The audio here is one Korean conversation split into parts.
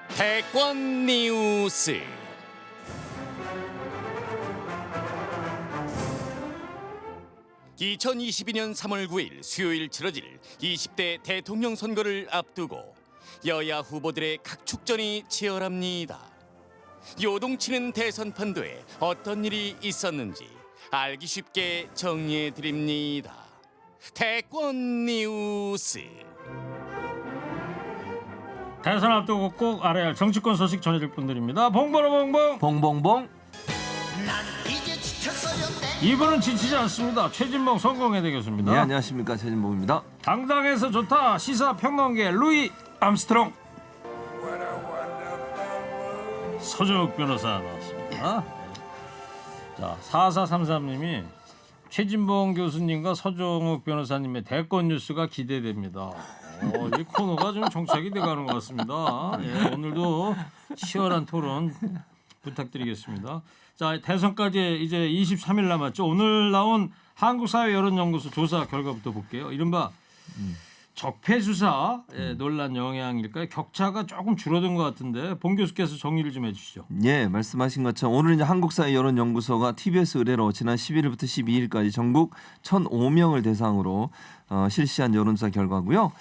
대권 뉴스. (2022년 3월 9일) 수요일 치러질 20대 대통령 선거를 앞두고 여야 후보들의 각축전이 치열합니다. 요동치는 대선 판도에 어떤 일이 있었는지 알기 쉽게 정리해드립니다. 대권 뉴스. 대선 앞두고 꼭 알아야 할 정치권 소식 전해줄 분들입니다. 봉봉봉봉 봉봉봉. 이분은 지치지 않습니다. 최진봉 성공회대 교수입니다. 네, 안녕하십니까, 최진봉입니다. 당당해서 좋다 시사평론계 루이 암스트롱 서정욱 변호사 나왔습니다. 자, 4433님이 최진봉 교수님과 서정욱 변호사님의 대권 뉴스가 기대됩니다. 이 코너가 좀 정착이 돼가는 것 같습니다. 예, 오늘도 치열한 토론 부탁드리겠습니다. 자, 대선까지 이제 23일 남았죠. 오늘 나온 한국사회여론연구소 조사 결과부터 볼게요. 이른바 적폐수사 논란 영향일까요? 격차가 조금 줄어든 것 같은데 봉 교수께서 정리를 좀 해주시죠. 예, 말씀하신 것처럼 오늘 이제 한국사회여론연구소가 TBS 의뢰로 지난 11일부터 12일까지 전국 1,005명을 대상으로 실시한 여론조사 결과고요.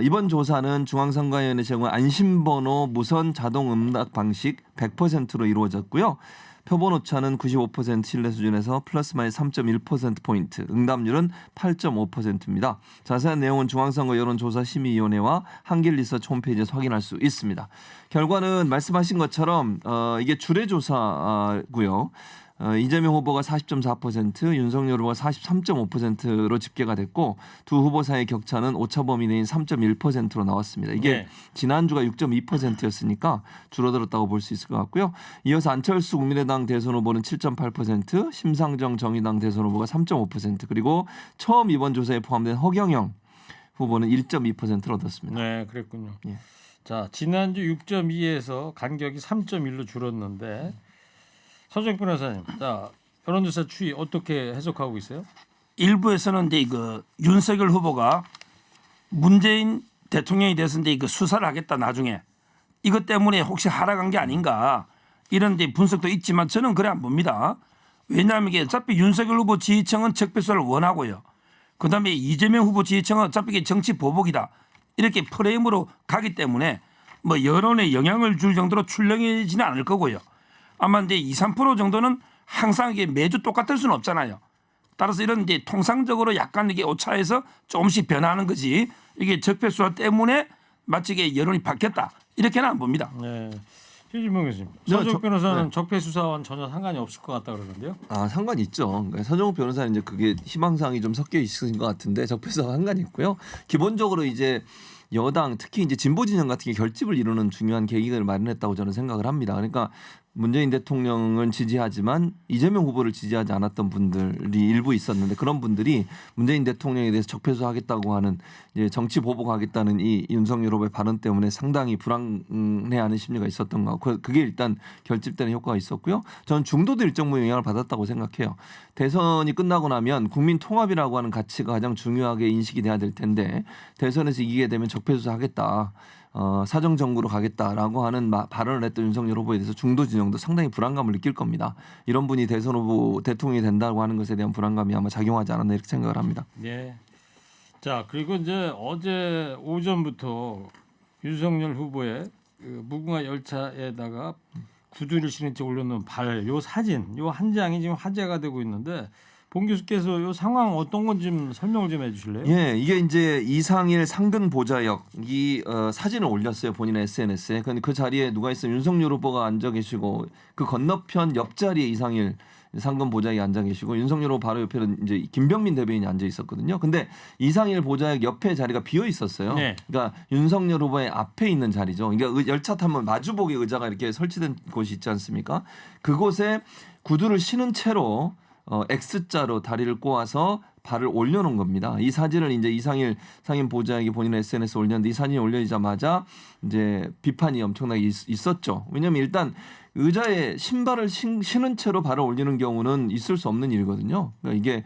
이번 조사는 중앙선거위원회 제공한 안심번호 무선 자동 응답 방식 100%로 이루어졌고요. 표본 오차는 95% 신뢰 수준에서 플러스 마이너스 3.1%포인트, 응답률은 8.5%입니다. 자세한 내용은 중앙선거 여론조사심의위원회와 한길리서치 홈페이지에서 확인할 수 있습니다. 결과는 말씀하신 것처럼 이게 주례조사고요. 이재명 후보가 40.4%, 윤석열 후보가 43.5%로 집계가 됐고 두 후보 사이의 격차는 오차 범위 내인 3.1%로 나왔습니다. 이게 지난주가 6.2%였으니까 줄어들었다고 볼 수 있을 것 같고요. 이어서 안철수 국민의당 대선 후보는 7.8%, 심상정 정의당 대선 후보가 3.5%, 그리고 처음 이번 조사에 포함된 허경영 후보는 1.2%를 얻었습니다. 네, 그랬군요. 예. 자, 지난주 6.2에서 간격이 3.1로 줄었는데 서정욱 변호사님, 자, 여론조사 추이 어떻게 해석하고 있어요? 일부에서는 이제 윤석열 후보가 문재인 대통령에 대해서 이제 수사를 하겠다 나중에 이것 때문에 혹시 하락한 게 아닌가 이런 이제 분석도 있지만 저는 그래 안 봅니다. 왜냐하면 이게 어차피 윤석열 후보 지지층은 적폐수사를 원하고요. 그다음에 이재명 후보 지지층은 어차피 이게 정치 보복이다 이렇게 프레임으로 가기 때문에 뭐 여론에 영향을 줄 정도로 출렁이지는 않을 거고요. 아마 이제 2, 3% 정도는 항상 이게 매주 똑같을 수는 없잖아요. 따라서 이런 이제 통상적으로 약간 이게 오차해서 조금씩 변하는 거지 이게 적폐수사 때문에 마치 이게 여론이 바뀌었다 이렇게는 안 봅니다. 네, 최진봉 교수님, 서정욱 변호사는 적폐수사와는 전혀 상관이 없을 것 같다 그러는데요. 상관이 있죠. 그러니까 서정욱 변호사는 이제 그게 희망사항이 좀 섞여 있으신 것 같은데 적폐수사와 상관이 있고요. 기본적으로 이제 여당 특히 이제 진보 진영 같은 게 결집을 이루는 중요한 계기를 마련했다고 저는 생각을 합니다. 그러니까 문재인 대통령은 지지하지만 이재명 후보를 지지하지 않았던 분들이 일부 있었는데 그런 분들이 문재인 대통령에 대해서 적폐수사하겠다고 하는 이제 정치 보복하겠다는 이 윤석열 후보의 발언 때문에 상당히 불안해하는 심리가 있었던 것 같고 그게 일단 결집되는 효과가 있었고요. 저는 중도도 일정 부분 영향을 받았다고 생각해요. 대선이 끝나고 나면 국민 통합이라고 하는 가치가 가장 중요하게 인식이 돼야 될 텐데 대선에서 이기게 되면 적폐수사하겠다. 사정 정구로 가겠다라고 하는 발언을 했던 윤석열 후보에 대해서 중도 진영도 상당히 불안감을 느낄 겁니다. 이런 분이 대선 후보 대통령이 된다고 하는 것에 대한 불안감이 아마 작용하지 않았나 이렇게 생각을 합니다. 네. 자, 그리고 이제 어제 오전부터 윤석열 후보의 그 무궁화 열차에다가 구두를 신은 채 올려놓은 요 사진, 요 한 장이 지금 화제가 되고 있는데. 봉 교수께서 이 상황 어떤 건 좀 설명을 좀 해주실래요? 예, 이게 이제 이상일 상근 보좌역 이 사진을 올렸어요 본인의 SNS에. 근데 그 자리에 누가 있어? 윤석열 후보가 앉아 계시고 그 건너편 옆자리에 이상일 상근 보좌역이 앉아 계시고 윤석열 후보 바로 옆에는 이제 김병민 대변인이 앉아 있었거든요. 근데 이상일 보좌역 옆에 자리가 비어 있었어요. 네. 그러니까 윤석열 후보의 앞에 있는 자리죠. 그러니까 열차 타면 마주보기 의자가 이렇게 설치된 곳이 있지 않습니까? 그곳에 구두를 신은 채로 X자로 다리를 꼬아서 발을 올려놓은 겁니다. 이 사진을 이제 이상일 상임 보좌역이 본인의 SNS에 올렸는데 이 사진이 올려지자마자 이제 비판이 엄청나게 있었죠. 왜냐하면 일단 의자에 신발을 신은 채로 발을 올리는 경우는 있을 수 없는 일이거든요. 그러니까 이게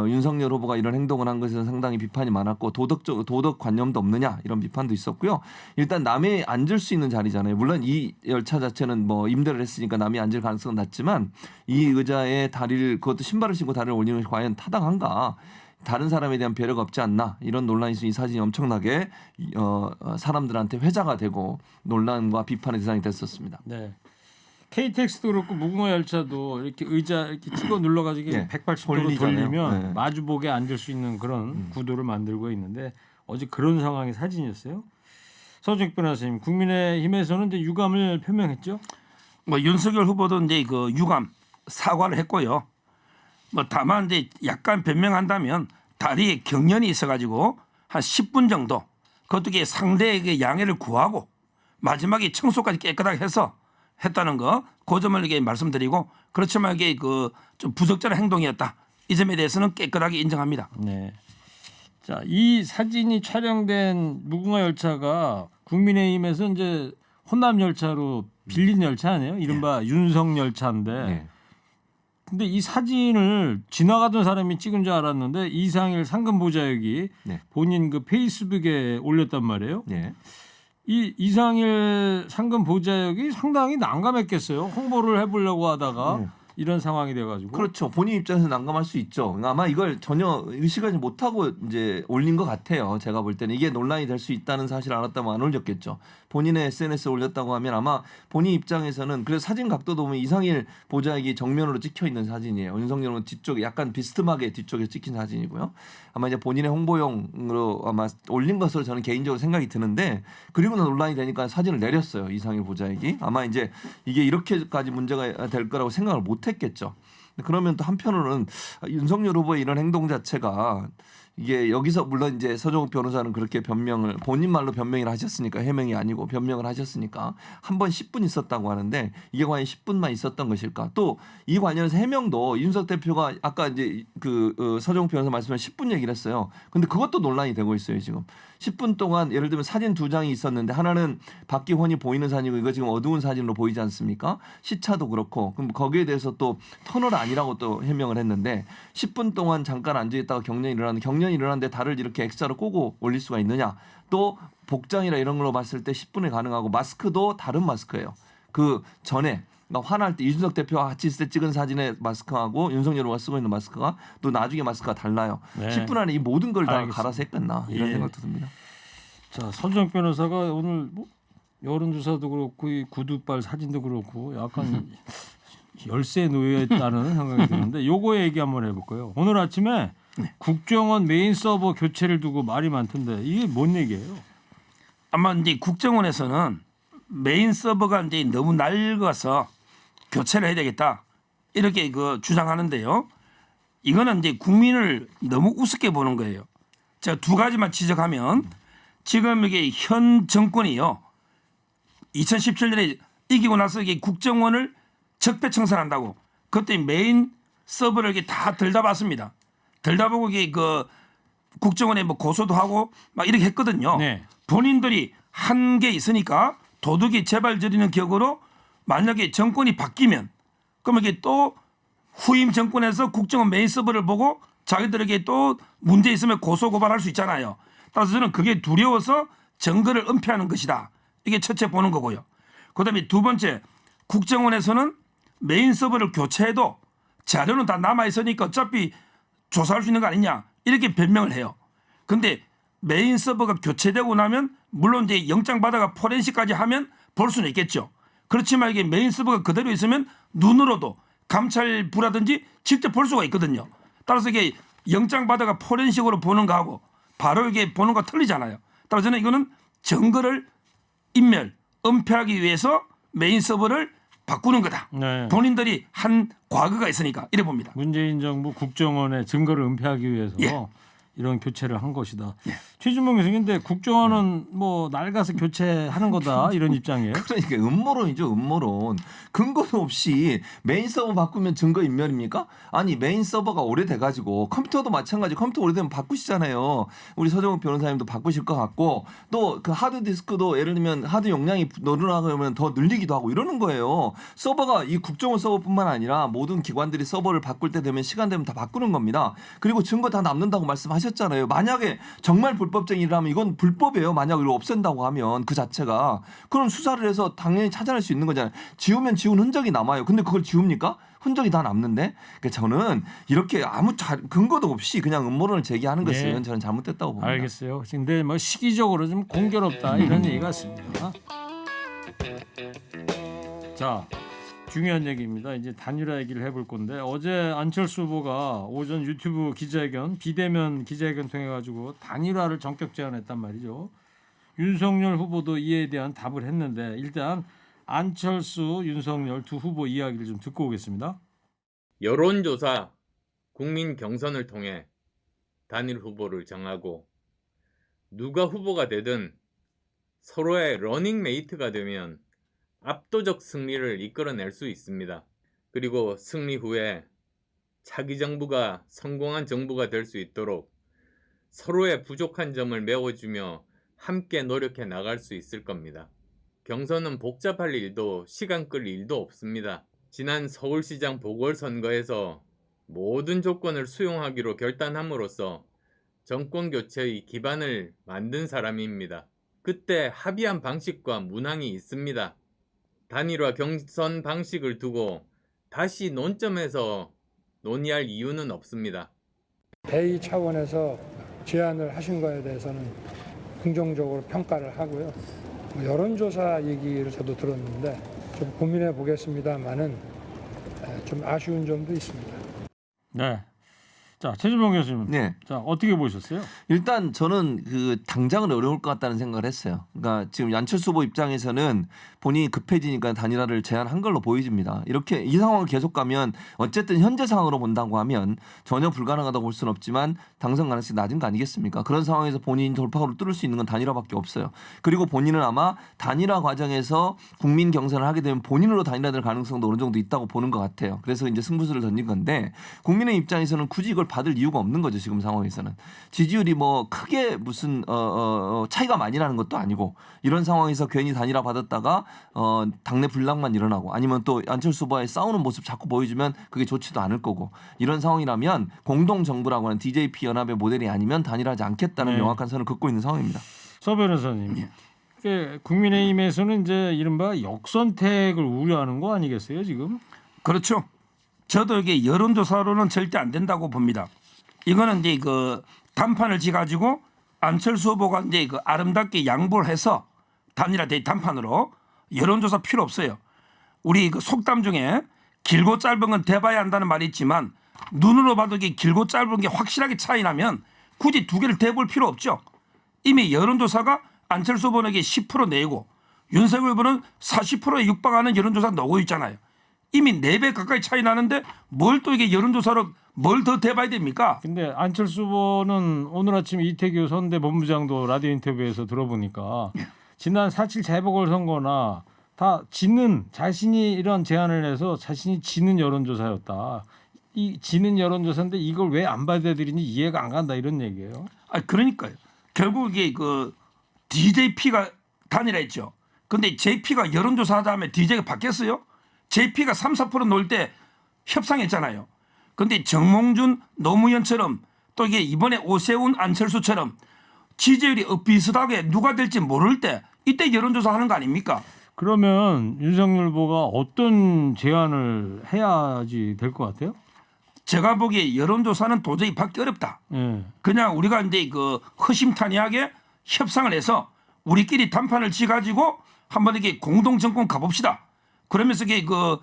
윤석열 후보가 이런 행동을 한 것에는 상당히 비판이 많았고 도덕 관념도 없느냐 이런 비판도 있었고요. 일단 남이 앉을 수 있는 자리잖아요. 물론 이 열차 자체는 뭐 임대를 했으니까 남이 앉을 가능성은 낮지만 이 의자에 다리를 그것도 신발을 신고 다리를 올리는 것이 과연 타당한가? 다른 사람에 대한 배려가 없지 않나 이런 논란이 있어 이 사진이 엄청나게 사람들한테 회자가 되고 논란과 비판의 대상이 됐었습니다. 네. KTX도 그렇고 무궁화 열차도 이렇게 의자 이렇게 찍어 눌러가지고 예, 180도로 돌리잖아요. 돌리면 네. 마주보게 앉을 수 있는 그런 구도를 만들고 있는데 어제 그런 상황의 사진이었어요. 서정익 변호사님, 국민의힘에서는 이제 유감을 표명했죠. 뭐 윤석열 후보도 이제 그 유감 사과를 했고요. 뭐 다만 이제 약간 변명한다면 다리에 경련이 있어가지고 한 10분 정도 그것도 상대에게 양해를 구하고 마지막에 청소까지 깨끗하게 해서 했다는 거, 그 점을 이게 말씀드리고 그렇지만 이게 그 좀 부적절한 행동이었다. 이 점에 대해서는 깨끗하게 인정합니다. 네. 자, 이 사진이 촬영된 무궁화 열차가 국민의힘에서 이제 호남 열차로 빌린 열차 아니에요? 이른바 윤석 열차인데. 네. 근데 이 사진을 지나가던 사람이 찍은 줄 알았는데 이상일 상금 보좌역이 네. 본인 그 페이스북에 올렸단 말이에요. 네. 이 이상일 상금 보좌역이 상당히 난감했겠어요. 홍보를 해보려고 하다가 네. 이런 상황이 돼가지고. 그렇죠. 본인 입장에서 난감할 수 있죠. 아마 이걸 전혀 의식하지 못하고 이제 올린 것 같아요. 제가 볼 때는 이게 논란이 될 수 있다는 사실을 알았다면 안 올렸겠죠. 본인의 SNS에 올렸다고 하면 아마 본인 입장에서는 그래서 사진 각도도 보면 이상일 보좌역이 정면으로 찍혀 있는 사진이에요. 윤석열은 뒤쪽에 약간 비스듬하게 뒤쪽에 찍힌 사진이고요. 아마 이제 본인의 홍보용으로 아마 올린 것으로 저는 개인적으로 생각이 드는데 그리고 논란이 되니까 사진을 내렸어요. 이상일 보좌역이 아마 이제 이게 이렇게까지 문제가 될 거라고 생각을 못했겠죠. 그러면 또 한편으로는 윤석열 후보의 이런 행동 자체가 이게 여기서 물론 이제 서정욱 변호사는 그렇게 변명을 본인 말로 변명을 하셨으니까 해명이 아니고 변명을 하셨으니까 한 번 10분 있었다고 하는데 이게 과연 10분만 있었던 것일까? 또 이 관련해서 해명도 이준석 대표가 아까 이제 그 서정욱 변호사 말씀한 10분 얘기를 했어요. 근데 그것도 논란이 되고 있어요 지금. 10분 동안 예를 들면 사진 두 장이 있었는데 하나는 박기환이 보이는 사진이고 이거 지금 어두운 사진으로 보이지 않습니까? 시차도 그렇고 그럼 거기에 대해서 또 터널 아니라고 또 해명을 했는데 10분 동안 잠깐 앉아있다가 경련이 일어났는데 달을 이렇게 X자로 꼬고 올릴 수가 있느냐? 또 복장이나 이런 걸로 봤을 때 10분에 가능하고 마스크도 다른 마스크예요. 그 전에 그러니까 화날 때 이준석 대표와 같이 있을 때 찍은 사진의 마스크하고 윤석열 후보가 쓰고 있는 마스크가 또 나중에 마스크가 달라요. 네. 10분 안에 이 모든 걸 다 알겠습니다. 갈아서 했겠나 이런 예. 생각도 듭니다. 자, 서정익 변호사가 오늘 뭐 여론조사도 그렇고 이 구두발 사진도 그렇고 약간 열쇠에 놓여 있다는 생각이 드는데 요거 얘기 한번 해볼까요? 오늘 아침에 국정원 메인 서버 교체를 두고 말이 많던데 이게 뭔 얘기예요? 아마 이제 국정원에서는 메인 서버가 이제 너무 낡아서 교체를 해야 되겠다 이렇게 그 주장하는데요. 이거는 이제 국민을 너무 우습게 보는 거예요. 제가 두 가지만 지적하면 지금 이게 현 정권이요. 2017년에 이기고 나서 이게 국정원을 적폐청산한다고 그때 메인 서버를 이렇게 다 들다봤습니다. 들다보고 이게 그 국정원에 뭐 고소도 하고 막 이렇게 했거든요. 네. 본인들이 한 게 있으니까 도둑이 재발 저리는 격으로 만약에 정권이 바뀌면 그러면 이게 또 후임 정권에서 국정원 메인 서버를 보고 자기들에게 또 문제 있으면 고소 고발할 수 있잖아요. 따라서 저는 그게 두려워서 증거를 은폐하는 것이다. 이게 첫째 보는 거고요. 그다음에 두 번째 국정원에서는 메인 서버를 교체해도 자료는 다 남아 있으니까 어차피 조사할 수 있는 거 아니냐 이렇게 변명을 해요. 근데 메인 서버가 교체되고 나면 물론 이제 영장 받아가 포렌식까지 하면 볼 수는 있겠죠. 그렇지만 이게 메인 서버가 그대로 있으면 눈으로도 감찰부라든지 직접 볼 수가 있거든요. 따라서 이게 영장 받아가 포렌식으로 보는 거하고 바로 이게 보는 거 틀리잖아요. 따라서 저는 이거는 증거를 인멸, 은폐하기 위해서 메인 서버를 바꾸는 거다. 네. 본인들이 한 과거가 있으니까 이래 봅니다. 문재인 정부 국정원의 증거를 은폐하기 위해서 예. 이런 교체를 한 것이다. 최준봉 교수님인데 국정원은 뭐 낡아서 교체하는 거다 이런 입장이에요. 그러니까 음모론이죠, 음모론. 근거도 없이 메인 서버 바꾸면 증거 인멸입니까? 아니 메인 서버가 오래돼가지고 컴퓨터도 마찬가지. 컴퓨터 오래되면 바꾸시잖아요. 우리 서정욱 변호사님도 바꾸실 것 같고 또 그 하드 디스크도 예를 들면 하드 용량이 늘어나면 더 늘리기도 하고 이러는 거예요. 서버가 이 국정원 서버뿐만 아니라 모든 기관들이 서버를 바꿀 때 되면 시간 되면 다 바꾸는 겁니다. 그리고 증거 다 남는다고 말씀하셨잖아요. 만약에 정말 불법쟁이라면 이건 불법이에요. 만약 이걸 없앤다고 하면 그 자체가 그럼 수사를 해서 당연히 찾아낼 수 있는 거잖아요. 지우면 지운 흔적이 남아요. 근데 그걸 지웁니까? 흔적이 다 남는데. 그러니까 저는 이렇게 아무 근거도 없이 그냥 음모론을 제기하는 것은 저는 잘못됐다고 봅니다. 알겠어요. 근데 뭐 시기적으로 좀 공교롭다 이런 얘기 같습니다. 자, 중요한 얘기입니다. 이제 단일화 얘기를 해볼 건데 어제 안철수 후보가 오전 유튜브 기자회견 비대면 기자회견 통해 가지고 단일화를 전격 제안했단 말이죠. 윤석열 후보도 이에 대한 답을 했는데 일단 안철수, 윤석열 두 후보 이야기를 좀 듣고 오겠습니다. 여론조사, 국민 경선을 통해 단일 후보를 정하고 누가 후보가 되든 서로의 러닝메이트가 되면 압도적 승리를 이끌어낼 수 있습니다. 그리고 승리 후에 차기 정부가 성공한 정부가 될 수 있도록 서로의 부족한 점을 메워주며 함께 노력해 나갈 수 있을 겁니다. 경선은 복잡할 일도 시간 끌 일도 없습니다. 지난 서울시장 보궐선거에서 모든 조건을 수용하기로 결단함으로써 정권교체의 기반을 만든 사람입니다. 그때 합의한 방식과 문항이 있습니다. 단일화 경선 방식을 두고 다시 논점에서 논의할 이유는 없습니다. 대의 차원에서 제안을 하신 거에 대해서는 긍정적으로 평가를 하고요. 여론조사 얘기를 저도 들었는데 좀 고민해 보겠습니다만은 좀 아쉬운 점도 있습니다. 네. 자, 최준봉 교수님. 네. 자, 어떻게 보셨어요? 일단 저는 그 당장은 어려울 것 같다는 생각을 했어요. 그러니까 지금 안철수 후보 입장에서는 본인이 급해지니까 단일화를 제안한 걸로 보여집니다. 이렇게 이 상황을 계속 가면 어쨌든 현재 상황으로 본다고 하면 전혀 불가능하다고 볼 수는 없지만 당선 가능성이 낮은 거 아니겠습니까? 그런 상황에서 본인 돌파구를 뚫을 수 있는 건 단일화밖에 없어요. 그리고 본인은 아마 단일화 과정에서 국민 경선을 하게 되면 본인으로 단일화될 가능성도 어느 정도 있다고 보는 것 같아요. 그래서 이제 승부수를 던진 건데 국민의 입장에서는 굳이 이걸 받을 이유가 없는 거죠. 지금 상황에서는 지지율이 뭐 크게 무슨 차이가 많이 나는 것도 아니고 이런 상황에서 괜히 단일화 받았다가 당내 분란만 일어나고 아니면 또 안철수 후보와의 싸우는 모습 자꾸 보여주면 그게 좋지도 않을 거고 이런 상황이라면 공동 정부라고 하는 DJP 연합의 모델이 아니면 단일화하지 않겠다는 명확한 선을 긋고 있는 상황입니다. 서 변호사님. 국민의힘에서는 이제 이른바 역선택을 우려하는 거 아니겠어요 지금? 그렇죠. 저도 이게 여론조사로는 절대 안 된다고 봅니다. 이거는 이제 그 단판을 지가지고 안철수 후보가 이제 그 아름답게 양보를 해서 단일화된 단판으로 여론조사 필요 없어요. 우리 그 속담 중에 길고 짧은 건 대봐야 한다는 말이 있지만 눈으로 봐도 이게 길고 짧은 게 확실하게 차이 나면 굳이 두 개를 대볼 필요 없죠. 이미 여론조사가 안철수 후보에게 10% 내고 윤석열 후보는 40%에 육박하는 여론조사 나오고 있잖아요. 이미 4배 가까이 차이 나는데 뭘 또 이게 여론조사로 뭘 더 대봐야 됩니까? 근데 안철수 후보는 오늘 아침 이태규 선대본부장도 라디오 인터뷰에서 들어보니까 지난 4.7 재보궐선거나 다 지는 자신이 이런 제안을 해서 자신이 지는 여론조사였다. 이 지는 여론조사인데 이걸 왜 안 받아들이니 이해가 안 간다 이런 얘기예요. 아 그러니까요. 결국 이게 그 DJP가 단일화했죠. 근데 JP가 여론조사 하다 하면 DJ가 바뀌었어요? JP가 3, 4% 놓을 때 협상했잖아요. 그런데 정몽준, 노무현처럼 또 이게 이번에 오세훈, 안철수처럼 지지율이 비슷하게 누가 될지 모를 때 이때 여론조사 하는 거 아닙니까? 그러면 윤석열 후보가 어떤 제안을 해야지 될 것 같아요? 제가 보기에 여론조사는 도저히 받기 어렵다. 그냥 우리가 이제 그 허심탄회하게 협상을 해서 우리끼리 단판을 지가지고 한번 이렇게 공동 정권 가봅시다. 그러면서 이게 그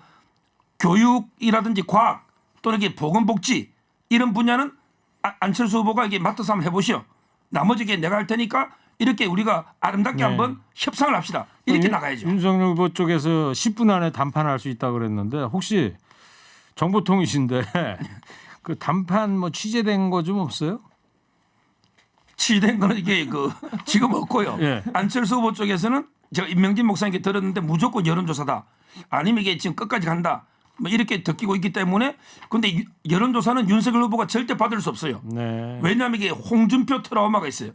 교육이라든지 과학 또는 이게 보건복지 이런 분야는 안철수 후보가 이게 맡아서 한번 해보시오. 나머지 게 내가 할 테니까 이렇게 우리가 아름답게 한번 협상을 합시다. 이렇게 나가야죠. 윤석열 후보 쪽에서 10분 안에 단판할 수 있다 그랬는데 혹시 정보통이신데 그 단판 뭐 취재된 거 좀 없어요? 취된 거는 이게 지금 없고요. 예. 안철수 후보 쪽에서는 제가 임명진 목사님께 들었는데 무조건 여론조사다. 아니면 이게 지금 끝까지 간다. 뭐 이렇게 듣기고 있기 때문에 근데 여론조사는 윤석열 후보가 절대 받을 수 없어요. 네. 왜냐하면 이게 홍준표 트라우마가 있어요.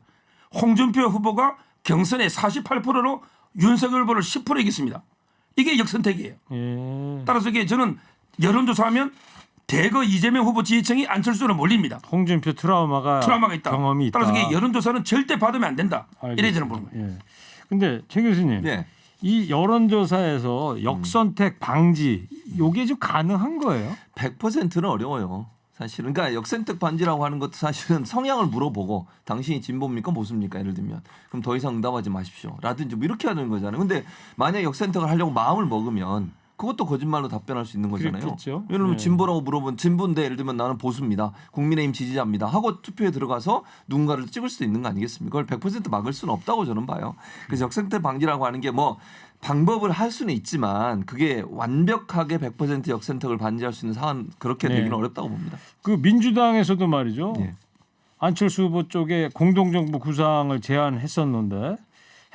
홍준표 후보가 경선에 48%로 윤석열 후보를 10% 이겼습니다. 이게 역선택이에요. 예. 따라서 이게 저는 여론조사하면 대거 이재명 후보 지지층이 안철수로 몰립니다. 홍준표 트라우마가 있다. 경험이 있다. 따라서 이게 여론조사는 절대 받으면 안 된다. 이래 저는 보는 거예요. 예. 근데 최 교수님, 네. 이 여론조사에서 역선택 방지 요게 좀 가능한 거예요? 100%는 어려워요. 사실은 그러니까 역선택 반지라고 하는 것도 사실은 성향을 물어보고 당신이 진보입니까 보수입니까 예를 들면 그럼 더 이상 응답하지 마십시오 라든지 뭐 이렇게 하는 거잖아요. 근데 만약 역선택을 하려고 마음을 먹으면 그것도 거짓말로 답변할 수 있는 거잖아요. 그렇겠죠. 예를 들면 네. 진보라고 물어보면 진보인데 예를 들면 나는 보수입니다. 국민의힘 지지자입니다. 하고 투표에 들어가서 누군가를 찍을 수도 있는 거 아니겠습니까? 그걸 100% 막을 수는 없다고 저는 봐요. 그래서 역선택 방지라고 하는 게 뭐 방법을 할 수는 있지만 그게 완벽하게 100% 역선택을 반지할 수 있는 상황은 그렇게 네. 되기는 어렵다고 봅니다. 그 민주당에서도 말이죠. 예. 안철수 후보 쪽에 공동정부 구상을 제안했었는데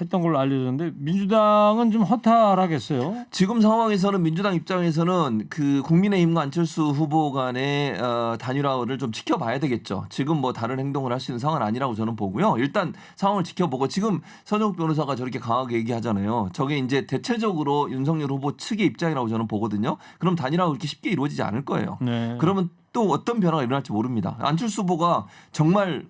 했던 걸로 알려졌는데 민주당은 좀 허탈하겠어요. 지금 상황에서는 민주당 입장에서는 그 국민의힘과 안철수 후보 간의 단일화를 좀 지켜봐야 되겠죠. 지금 뭐 다른 행동을 할 수 있는 상황은 아니라고 저는 보고요. 일단 상황을 지켜보고 지금 서정욱 변호사가 저렇게 강하게 얘기하잖아요. 저게 이제 대체적으로 윤석열 후보 측의 입장이라고 저는 보거든요. 그럼 단일화가 그렇게 쉽게 이루어지지 않을 거예요. 네. 그러면 또 어떤 변화가 일어날지 모릅니다. 안철수 후보가 정말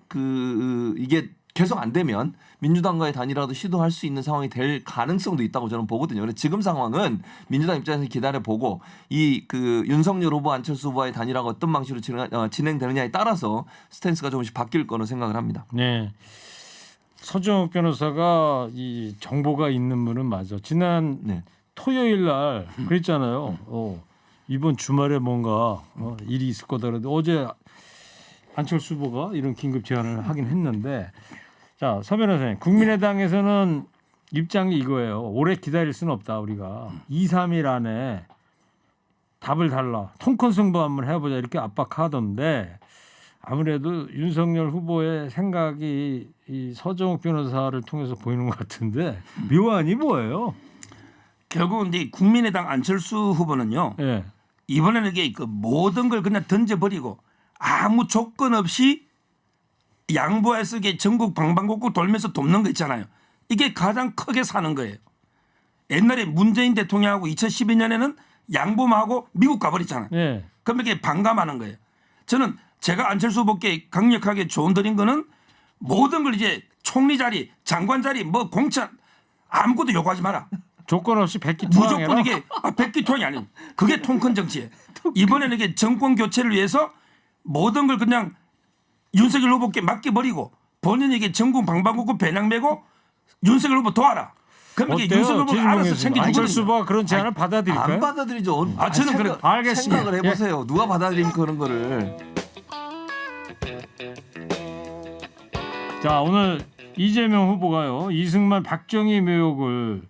이게 계속 안 되면 민주당과의 단일화도 시도할 수 있는 상황이 될 가능성도 있다고 저는 보거든요. 그래서 지금 상황은 민주당 입장에서 기다려보고 이 윤석열 후보, 안철수 후보의 단일화가 어떤 방식으로 진행되느냐에 따라서 스탠스가 조금씩 바뀔 거로 생각을 합니다. 네. 서정욱 변호사가 이 정보가 있는 분은 맞아. 지난 네. 토요일 날 그랬잖아요. 이번 주말에 뭔가 일이 있을 거다 그런데 어제 안철수 후보가 이런 긴급 제안을 하긴 했는데 자, 서 변호사님, 국민의당에서는 입장이 이거예요. 오래 기다릴 수는 없다 우리가 2, 3일 안에 답을 달라. 통큰 승부 한번 해보자 이렇게 압박하던데 아무래도 윤석열 후보의 생각이 이 서정욱 변호사를 통해서 보이는 것 같은데 묘안이 뭐예요? 결국은 이제 국민의당 안철수 후보는요. 예. 이번에는 이게 모든 걸 그냥 던져버리고 아무 조건 없이 양보해서 이게 전국 방방곡곡 돌면서 돕는 거 있잖아요. 이게 가장 크게 사는 거예요. 옛날에 문재인 대통령하고 2012년에는 양보만 하고 미국 가버렸잖아요. 예. 그럼 이게 반감하는 거예요. 저는 제가 안철수 후보께 강력하게 조언드린 거는 모든 걸 이제 총리 자리, 장관 자리, 뭐 공천 아무것도 요구하지 마라. 조건 없이 백기투항해라. 무조건 이게 백기통이 아니에요. 그게 통큰 정치예요. 이번에는 이게 정권 교체를 위해서 모든 걸 그냥 윤석열 후보께 맡겨버리고 본인이 이게 전국 방방곡곡 배낭 메고 윤석열 후보 도와라. 그럼 이게 윤석열 후보가 알아서 챙겨주거든요. 안철수 후보가 그런 제안을 받아들일까요? 안 받아들이죠. 저는 그래. 알겠습니다. 생각을 해보세요. 누가 받아들입니까 그런 거를. 자, 오늘 이재명 후보가요. 이승만 박정희 묘역을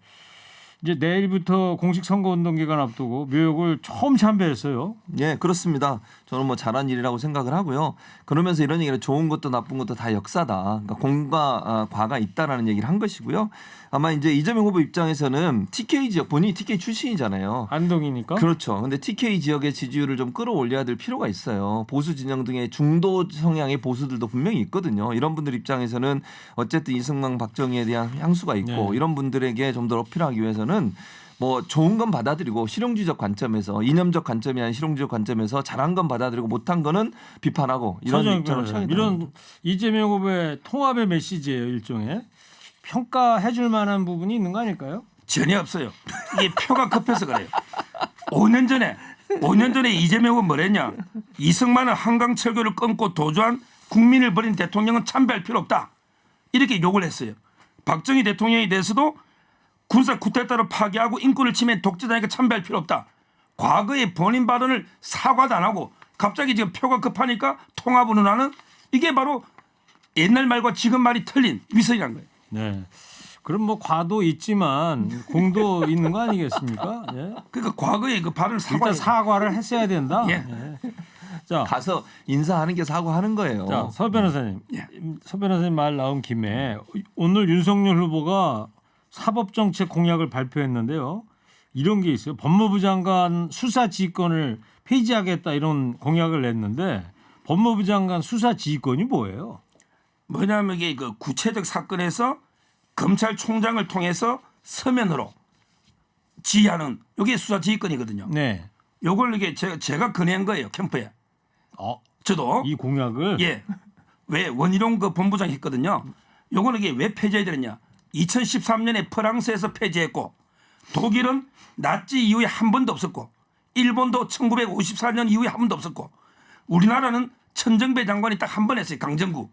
이제 내일부터 공식 선거운동 기간 앞두고 묘역을 처음 참배했어요. 예, 그렇습니다. 저는 뭐 잘한 일이라고 생각을 하고요. 그러면서 이런 얘기를 좋은 것도 나쁜 것도 다 역사다. 그러니까 공과 과가 있다라는 얘기를 한 것이고요. 아마 이제 이재명 후보 입장에서는 TK 지역 본인이 TK 출신이잖아요. 안동이니까. 그렇죠. 근데 TK 지역의 지지율을 좀 끌어올려야 될 필요가 있어요. 보수 진영 등의 중도 성향의 보수들도 분명히 있거든요. 이런 분들 입장에서는 어쨌든 이승만 박정희에 대한 향수가 있고 네. 이런 분들에게 좀 더 어필하기 위해서는 뭐 좋은 건 받아들이고 실용주의적 관점에서 이념적 관점이 아닌 실용주의적 관점에서 잘한 건 받아들이고 못한 거는 비판하고 이런 입장을 취하게 이런 이재명 후보의 통합의 메시지예요. 일종의 평가해줄 만한 부분이 있는 거 아닐까요? 전혀 없어요. 이게 표가 급해서 그래요. 5년 전에 이재명 후보 뭐랬냐. 이승만은 한강 철교를 끊고 도주한 국민을 버린 대통령은 참배할 필요 없다. 이렇게 욕을 했어요. 박정희 대통령에 대해서도 군사 쿠데타로 파괴하고 인권을 침해 독재자니까 참배할 필요 없다. 과거에 본인 발언을 사과도 안 하고 갑자기 지금 표가 급하니까 통합을 하는 이게 바로 옛날 말과 지금 말이 틀린 위선이란 거예요. 네. 그럼 뭐 과도 있지만 공도 있는 거 아니겠습니까? 예. 그러니까 과거에 그 발언을 일단 사과를 했어야 된다. 예. 예. 자, 가서 인사하는 게 사과하는 거예요. 자, 서 변호사님, 예. 서 변호사님 말 나온 김에 오늘 윤석열 후보가 사법정책 공약을 발표했는데요. 이런 게 있어요. 법무부 장관 수사 지휘권을 폐지하겠다 이런 공약을 냈는데 법무부 장관 수사 지휘권이 뭐예요? 뭐냐면 이게 그 구체적 사건에서 검찰총장을 통해서 서면으로 지휘하는 이게 수사 지휘권이거든요. 네. 요걸 이게 제가 건의한 거예요 캠프에. 저도 이 공약을 예. 왜 원희룡 그 본부장이 했거든요. 요거는 이게 왜 폐지해야 되느냐. 2013년에 프랑스에서 폐지했고 독일은 나치 이후에 한 번도 없었고 일본도 1954년 이후에 한 번도 없었고 우리나라는 천정배 장관이 딱 한 번 했어요. 강정구.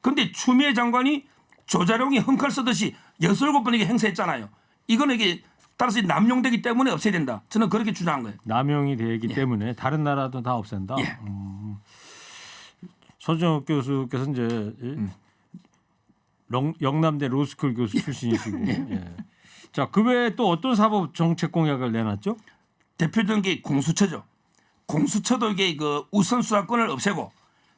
그런데 추미애 장관이 조자룡이 흠칼 쓰듯이 6-7번에게 행사했잖아요. 이거는 이게 따라서 남용되기 때문에 없애야 된다. 저는 그렇게 주장한 거예요. 남용이 되기 때문에 다른 나라도 다 없앤다. 예. 서정욱 교수께서 이제 영남대 로스쿨 교수 출신이시고. 예. 자, 그 외에 또 어떤 사법 정책 공약을 내놨죠? 대표적인 게 공수처죠. 공수처도 이게 그 우선 수사권을 없애고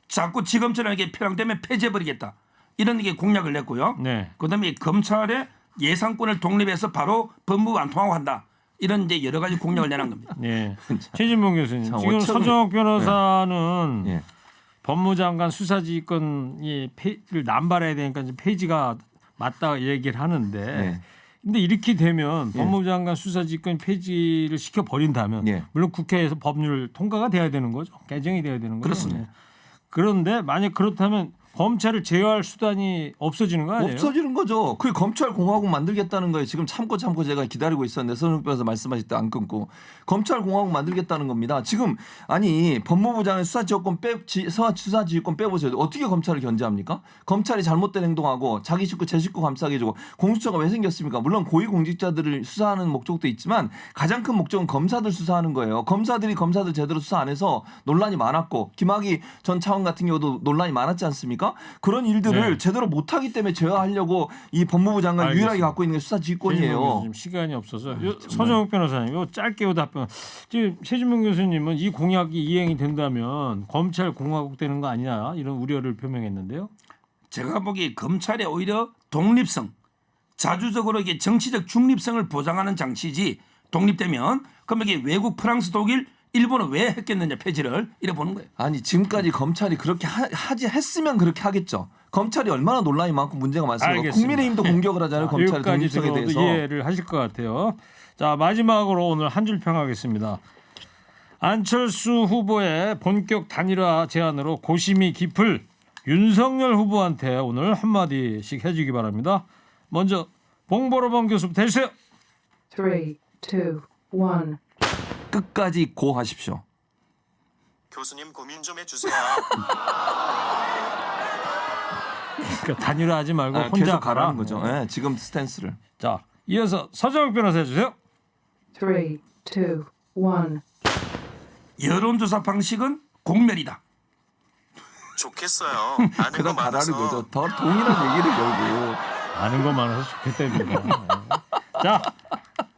자꾸 지금처럼 이게 필요하면 폐지해버리겠다. 이런 게 공약을 냈고요. 네. 그다음에 검찰의 예산권을 독립해서 바로 법무부 안 통하고 한다. 이런 이제 여러 가지 공약을 내놓은 겁니다. 네. 최진봉 교수님, 참 지금 어쩌면- 서정욱 변호사는 예. 법무장관 수사지휘권이 폐지를 남발해야 되니까 이제 폐지가 맞다 얘기를 하는데, 네. 근데 이렇게 되면 법무장관 수사지휘권 폐지를 시켜 버린다면, 예. 물론 국회에서 법률 통과가 돼야 되는 거죠, 개정이 돼야 되는 거죠. 그렇습니다. 네. 그런데 만약 그렇다면 검찰을 제어할 수단이 없어지는 거 아니에요? 없어지는 거죠. 그게 검찰 공화국 만들겠다는 거예요. 지금 참고 제가 기다리고 있었는데 서정욱 변호사 말씀하실 때 안 끊고 검찰 공화국 만들겠다는 겁니다. 지금 아니 법무부 장관 수사지휘권 빼보세요. 어떻게 검찰을 견제합니까? 검찰이 잘못된 행동하고 자기 식구 제 식구 감싸게 해주고 공수처가 왜 생겼습니까? 물론 고위공직자들을 수사하는 목적도 있지만 가장 큰 목적은 검사들 수사하는 거예요. 검사들 제대로 수사 안 해서 논란이 많았고 김학의 전 차관 같은 경우도 논란이 많았지 않습니까? 그런 일들을 네. 제대로 못하기 때문에 제어하려고 이 법무부 장관 알겠습니다. 유일하게 갖고 있는 게 수사지휘권이에요. 지금 시간이 없어서 서정욱 변호사님, 요 짧게 요 답변. 지금 최진봉 교수님은 이 공약이 이행이 된다면 검찰 공화국 되는 거 아니냐 이런 우려를 표명했는데요. 제가 보기에 검찰의 오히려 독립성, 자주적으로 이게 정치적 중립성을 보장하는 장치지 독립되면 그럼 이게 외국 프랑스, 독일, 일본은 왜 했겠느냐 폐지를 이래 보는 거예요. 아니 지금까지 검찰이 그렇게 했으면 그렇게 하겠죠. 검찰이 얼마나 논란이 많고 문제가 많습니까? 알겠습니다. 국민의힘도 공격을 하잖아요. 검찰의 여기까지 독립성에 들어도 대해서. 이해를 하실 것 같아요. 자, 마지막으로 오늘 한 줄 평하겠습니다. 안철수 후보의 본격 단일화 제안으로 고심이 깊을 윤석열 후보한테 오늘 한마디씩 해주기 바랍니다. 먼저 봉보로범 교수부터 해주세요. 3, 2, 1. 끝까지 고하십시오. 교수님 고민 좀 해주세요. 그러니까 단일화하지 말고 혼자 계속 가라. 가라는 거죠. 네, 지금 스탠스를. 자, 이어서 서정욱 변호사 해주세요. 3, 2, 1. 여론조사 방식은 공멸이다. 좋겠어요. 아는 거 그럼 가라는 많아서. 거죠. 더 동일한 얘기를 결국. 아는 거 많아서 좋겠답니다. 자,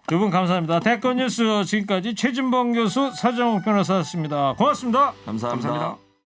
두 분 감사합니다. 대권 뉴스 지금까지 최진봉 교수, 서정욱 변호사였습니다. 고맙습니다. 감사합니다. 감사합니다.